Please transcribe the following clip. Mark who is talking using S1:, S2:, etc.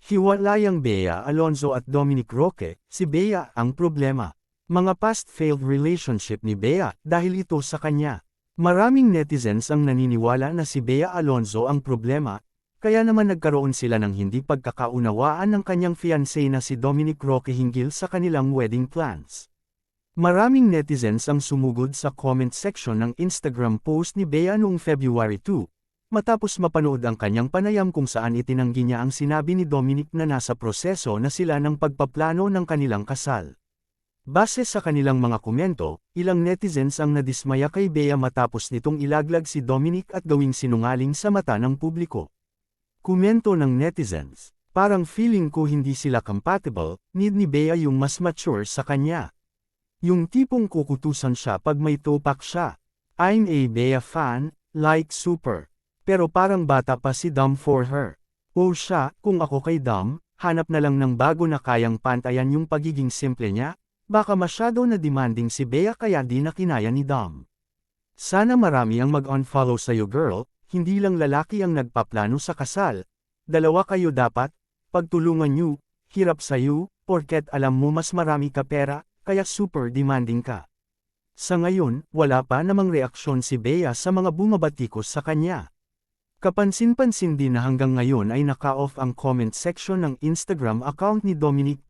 S1: Hiwalay ang Bea Alonzo at Dominic Roque, si Bea ang problema. Mga past failed relationship ni Bea dahil ito sa kanya. Maraming netizens ang naniniwala na si Bea Alonzo ang problema, kaya naman nagkaroon sila ng hindi pagkakaunawaan ng kanyang fiancé na si Dominic Roque hinggil sa kanilang wedding plans. Maraming netizens ang sumugod sa comment section ng Instagram post ni Bea noong February 2, matapos mapanood ang kanyang panayam kung saan itinanggi niya ang sinabi ni Dominic na nasa proseso na sila ng pagpaplano ng kanilang kasal. Base sa kanilang mga komento, ilang netizens ang nadismaya kay Bea matapos nitong ilaglag si Dominic at gawing sinungaling sa mata ng publiko. Komento ng netizens, parang feeling ko hindi sila compatible, need ni Bea yung mas mature sa kanya. Yung tipong kukutusan siya pag may topak siya. I'm a Bea fan, like super. Pero parang bata pa si Dom for her. O siya, kung ako kay Dom, hanap na lang ng bago na kayang pantayan yung pagiging simple niya, baka masyado na demanding si Bea kaya di na kinaya ni Dom. Sana marami ang mag-unfollow sa'yo girl, hindi lang lalaki ang nagpaplano sa kasal. Dalawa kayo dapat, pagtulungan nyo, hirap sa'yo, porket alam mo mas marami ka pera, kaya super demanding ka. Sa ngayon, wala pa namang reaksyon si Bea sa mga bumabatikos sa kanya. Kapansin-pansin din na hanggang ngayon ay naka-off ang comment section ng Instagram account ni Dominic